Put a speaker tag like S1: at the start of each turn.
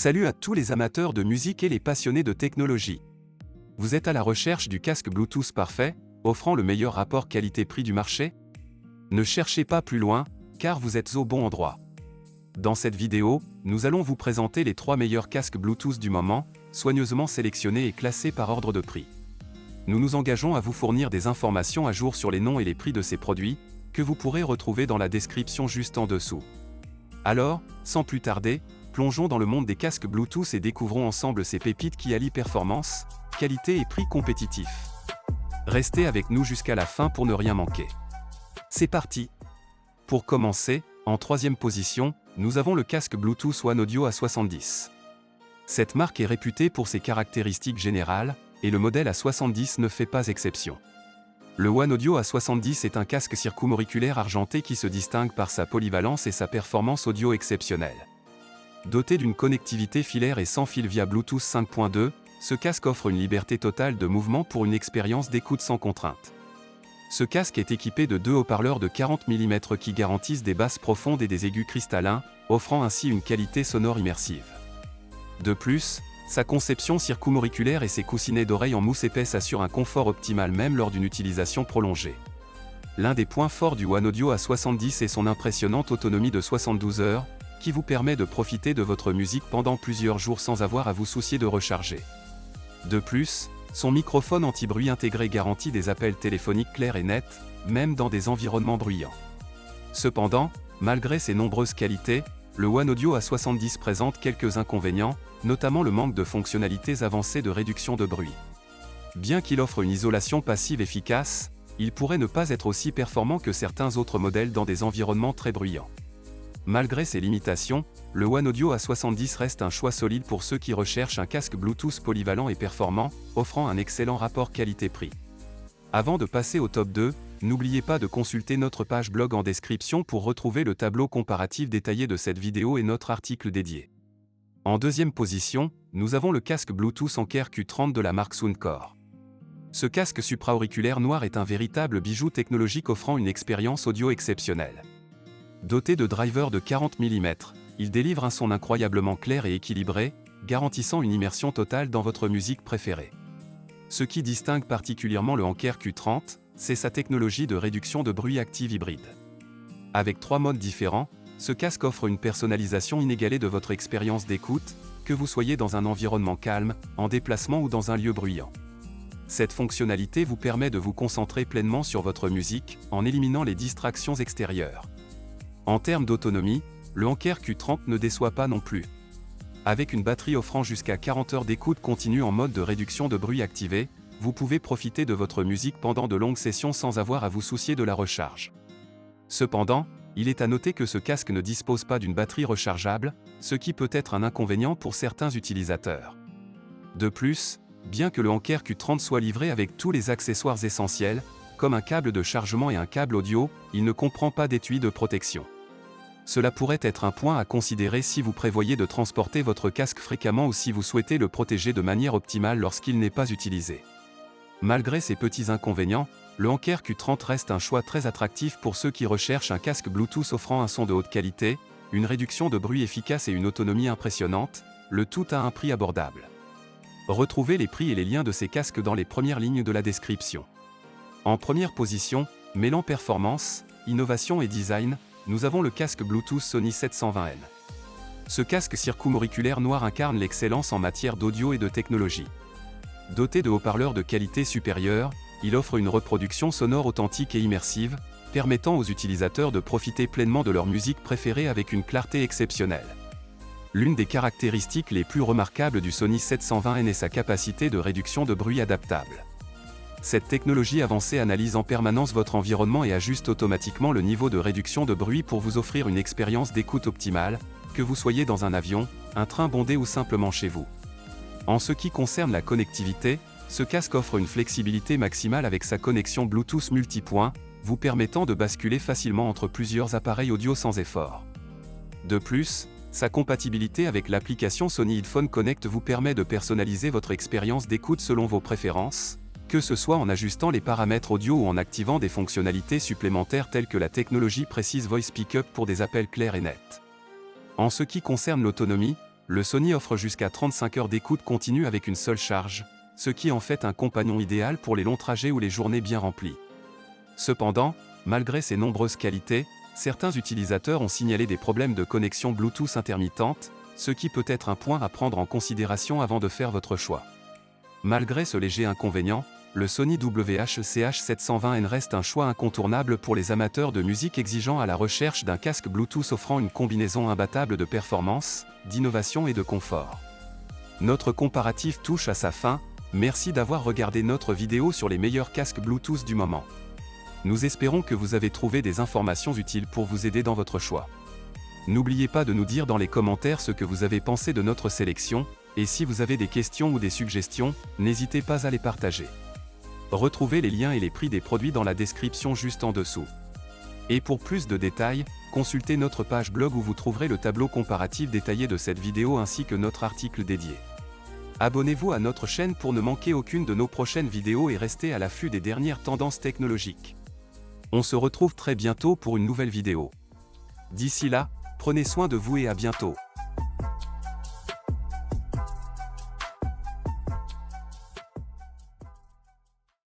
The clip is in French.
S1: Salut à tous les amateurs de musique et les passionnés de technologie. Vous êtes à la recherche du casque Bluetooth parfait, offrant le meilleur rapport qualité-prix du marché? Ne cherchez pas plus loin, car vous êtes au bon endroit. Dans cette vidéo, nous allons vous présenter les 3 meilleurs casques Bluetooth du moment, soigneusement sélectionnés et classés par ordre de prix. Nous nous engageons à vous fournir des informations à jour sur les noms et les prix de ces produits, que vous pourrez retrouver dans la description juste en dessous. Alors, sans plus tarder, plongeons dans le monde des casques Bluetooth et découvrons ensemble ces pépites qui allient performance, qualité et prix compétitif. Restez avec nous jusqu'à la fin pour ne rien manquer. C'est parti! Pour commencer, en 3e position, nous avons le casque Bluetooth One Audio A70. Cette marque est réputée pour ses caractéristiques générales, et le modèle A70 ne fait pas exception. Le One Audio A70 est un casque circumauriculaire argenté qui se distingue par sa polyvalence et sa performance audio exceptionnelle. Doté d'une connectivité filaire et sans fil via Bluetooth 5.2, ce casque offre une liberté totale de mouvement pour une expérience d'écoute sans contrainte. Ce casque est équipé de 2 haut-parleurs de 40 mm qui garantissent des basses profondes et des aigus cristallins, offrant ainsi une qualité sonore immersive. De plus, sa conception circumauriculaire et ses coussinets d'oreilles en mousse épaisse assurent un confort optimal même lors d'une utilisation prolongée. L'un des points forts du One Audio A70 est son impressionnante autonomie de 72 heures, qui vous permet de profiter de votre musique pendant plusieurs jours sans avoir à vous soucier de recharger. De plus, son microphone anti-bruit intégré garantit des appels téléphoniques clairs et nets, même dans des environnements bruyants. Cependant, malgré ses nombreuses qualités, le One Audio A70 présente quelques inconvénients, notamment le manque de fonctionnalités avancées de réduction de bruit. Bien qu'il offre une isolation passive efficace, il pourrait ne pas être aussi performant que certains autres modèles dans des environnements très bruyants. Malgré ses limitations, le One Audio A70 reste un choix solide pour ceux qui recherchent un casque Bluetooth polyvalent et performant, offrant un excellent rapport qualité-prix. Avant de passer au top 2, n'oubliez pas de consulter notre page blog en description pour retrouver le tableau comparatif détaillé de cette vidéo et notre article dédié. En 2e position, nous avons le casque Bluetooth Anker Q30 de la marque Soundcore. Ce casque supraauriculaire noir est un véritable bijou technologique offrant une expérience audio exceptionnelle. Doté de drivers de 40 mm, il délivre un son incroyablement clair et équilibré, garantissant une immersion totale dans votre musique préférée. Ce qui distingue particulièrement le Anker Q30, c'est sa technologie de réduction de bruit active hybride. Avec 3 modes différents, ce casque offre une personnalisation inégalée de votre expérience d'écoute, que vous soyez dans un environnement calme, en déplacement ou dans un lieu bruyant. Cette fonctionnalité vous permet de vous concentrer pleinement sur votre musique, en éliminant les distractions extérieures. En termes d'autonomie, le Anker Q30 ne déçoit pas non plus. Avec une batterie offrant jusqu'à 40 heures d'écoute continue en mode de réduction de bruit activé, vous pouvez profiter de votre musique pendant de longues sessions sans avoir à vous soucier de la recharge. Cependant, il est à noter que ce casque ne dispose pas d'une batterie rechargeable, ce qui peut être un inconvénient pour certains utilisateurs. De plus, bien que le Anker Q30 soit livré avec tous les accessoires essentiels, comme un câble de chargement et un câble audio, il ne comprend pas d'étui de protection. Cela pourrait être un point à considérer si vous prévoyez de transporter votre casque fréquemment ou si vous souhaitez le protéger de manière optimale lorsqu'il n'est pas utilisé. Malgré ces petits inconvénients, le Anker Q30 reste un choix très attractif pour ceux qui recherchent un casque Bluetooth offrant un son de haute qualité, une réduction de bruit efficace et une autonomie impressionnante, le tout à un prix abordable. Retrouvez les prix et les liens de ces casques dans les premières lignes de la description. En première position, mêlant performance, innovation et design, nous avons le casque Bluetooth Sony 720N. Ce casque circumauriculaire noir incarne l'excellence en matière d'audio et de technologie. Doté de haut-parleurs de qualité supérieure, il offre une reproduction sonore authentique et immersive, permettant aux utilisateurs de profiter pleinement de leur musique préférée avec une clarté exceptionnelle. L'une des caractéristiques les plus remarquables du Sony 720N est sa capacité de réduction de bruit adaptable. Cette technologie avancée analyse en permanence votre environnement et ajuste automatiquement le niveau de réduction de bruit pour vous offrir une expérience d'écoute optimale, que vous soyez dans un avion, un train bondé ou simplement chez vous. En ce qui concerne la connectivité, ce casque offre une flexibilité maximale avec sa connexion Bluetooth multipoint, vous permettant de basculer facilement entre plusieurs appareils audio sans effort. De plus, sa compatibilité avec l'application Sony Headphone Connect vous permet de personnaliser votre expérience d'écoute selon vos préférences, que ce soit en ajustant les paramètres audio ou en activant des fonctionnalités supplémentaires telles que la technologie précise Voice Pickup pour des appels clairs et nets. En ce qui concerne l'autonomie, Le Sony offre jusqu'à 35 heures d'écoute continue avec une seule charge, ce qui en fait un compagnon idéal pour les longs trajets ou les journées bien remplies. Cependant, malgré ses nombreuses qualités, certains utilisateurs ont signalé des problèmes de connexion Bluetooth intermittente, ce qui peut être un point à prendre en considération avant de faire votre choix. Malgré ce léger inconvénient, le Sony WH-CH720N reste un choix incontournable pour les amateurs de musique exigeant à la recherche d'un casque Bluetooth offrant une combinaison imbattable de performance, d'innovation et de confort. Notre comparatif touche à sa fin, merci d'avoir regardé notre vidéo sur les meilleurs casques Bluetooth du moment. Nous espérons que vous avez trouvé des informations utiles pour vous aider dans votre choix. N'oubliez pas de nous dire dans les commentaires ce que vous avez pensé de notre sélection, et si vous avez des questions ou des suggestions, n'hésitez pas à les partager. Retrouvez les liens et les prix des produits dans la description juste en dessous. Et pour plus de détails, consultez notre page blog où vous trouverez le tableau comparatif détaillé de cette vidéo ainsi que notre article dédié. Abonnez-vous à notre chaîne pour ne manquer aucune de nos prochaines vidéos et restez à l'affût des dernières tendances technologiques. On se retrouve très bientôt pour une nouvelle vidéo. D'ici là, prenez soin de vous et à bientôt.